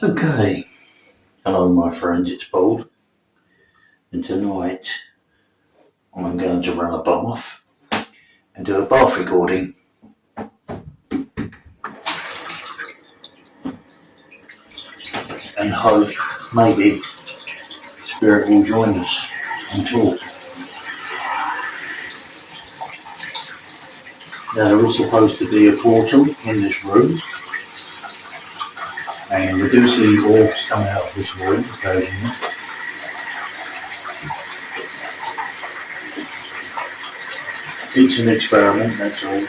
Okay, hello my friends, it's Paul, and tonight I'm going to run a bath and do a bath recording. And hope maybe Spirit will join us and talk. Now there is supposed to be a portal in this room, and we do see orbs coming out of this room occasionally. It's an experiment, that's all,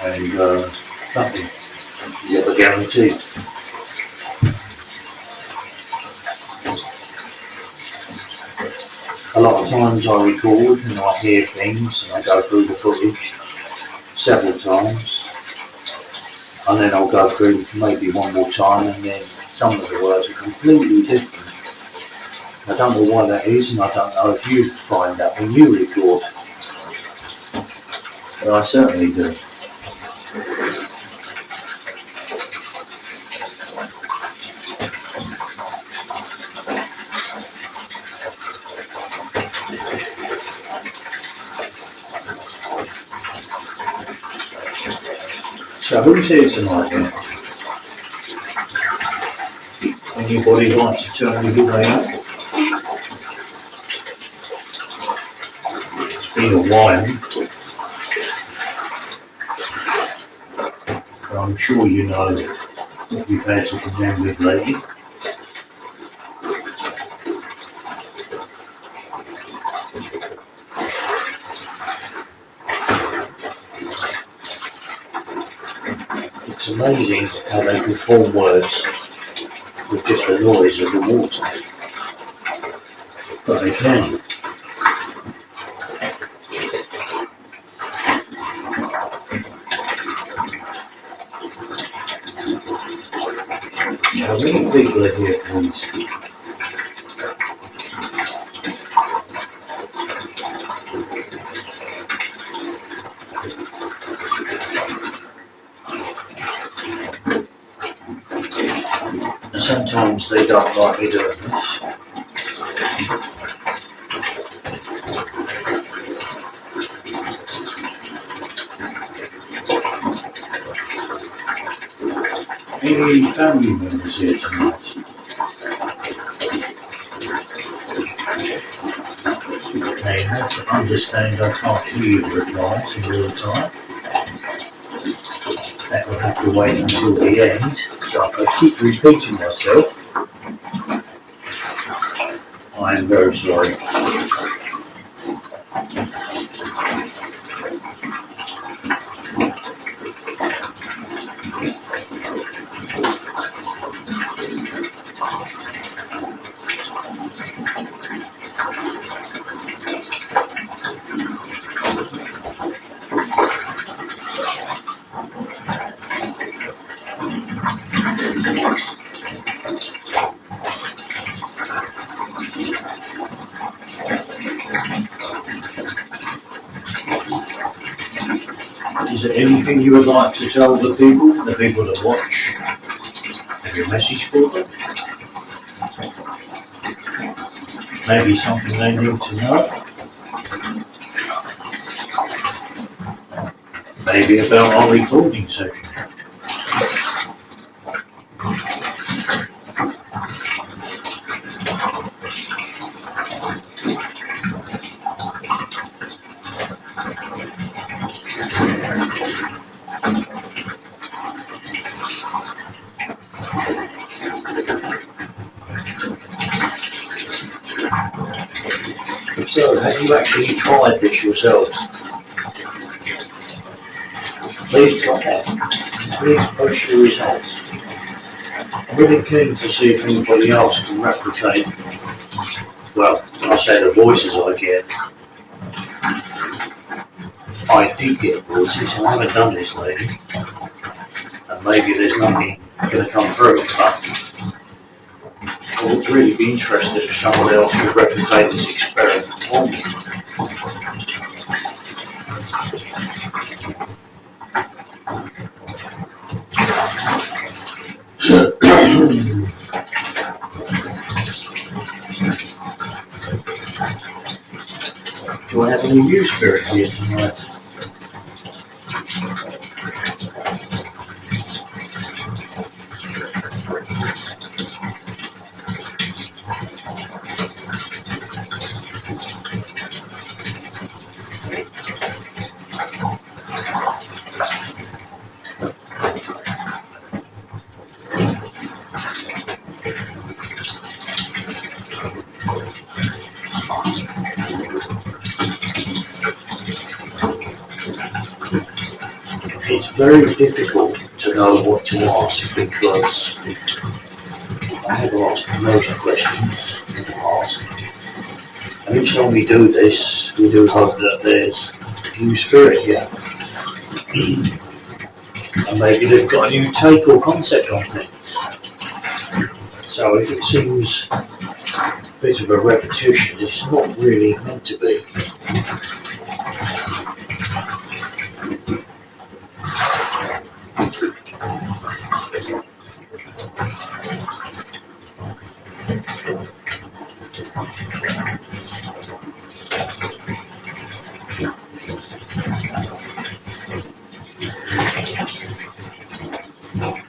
and nothing is ever guaranteed. A lot of times I record and I hear things and I go through the footage several times, and then I'll go through maybe one more time, and then some of the words are completely different. I don't know why that is, and I don't know if you find that when you record, but I certainly do. So who's here tonight then? Anybody like to tell me who they are? It's been a while, but I'm sure you know what we've had to contend with lately. It's amazing how they can form words with just the noise of the water, but they can. How many people are here, please? And sometimes they don't like me doing this. Any family members here tonight? Okay, you have to understand I can't hear your replies in real time. That will have to wait until the end, so if I keep repeating myself, I am very sorry. Is there anything you would like to tell the people that watch? Have you a message for them? Maybe something they need to know? Maybe about our recording session? So, have you actually tried this yourselves? Please comment. Please post your results. I'm really keen to see if anybody else can replicate, well, I say the voices I get. I did get voices, and I haven't done this lately. And maybe there's nothing going to come through, but I would really be interested if someone else could replicate this experiment for me. little new spirit here tonight. It's very difficult to know what to ask because I have asked most questions in the past. And each time we do this, we do hope that there's a new spirit here. And maybe they've got a new take or concept on things. So if it seems a bit of a repetition, it's not really meant to be.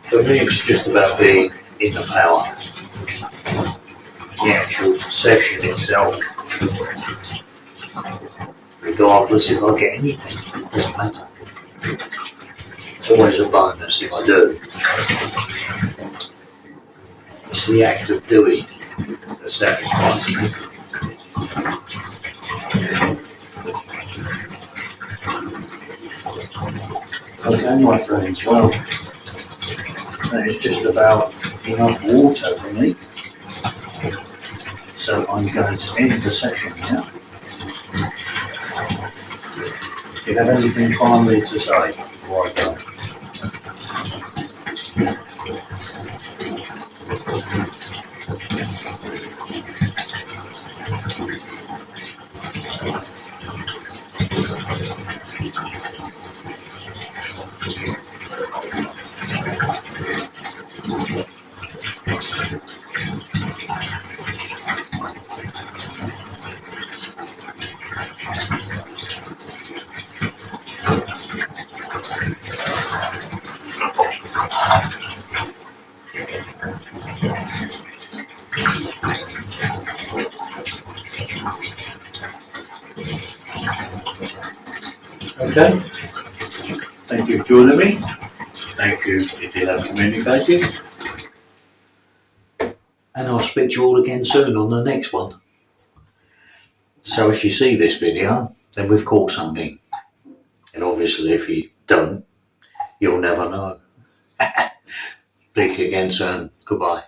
For me, it's just about being in the power. The actual session itself. Regardless if I get anything, it doesn't matter. It's always a bonus if I do. It's the act of doing that satisfies me. Okay, my friends, well, that is just about enough water for me. So I'm going to end the session now. Do you have anything finally to say before I go? Okay, thank you for joining me. Thank you if you have communicated. And I'll speak to you all again soon on the next one. So if you see this video, then we've caught something. And obviously if you don't, you'll never know. Speak again soon. Goodbye.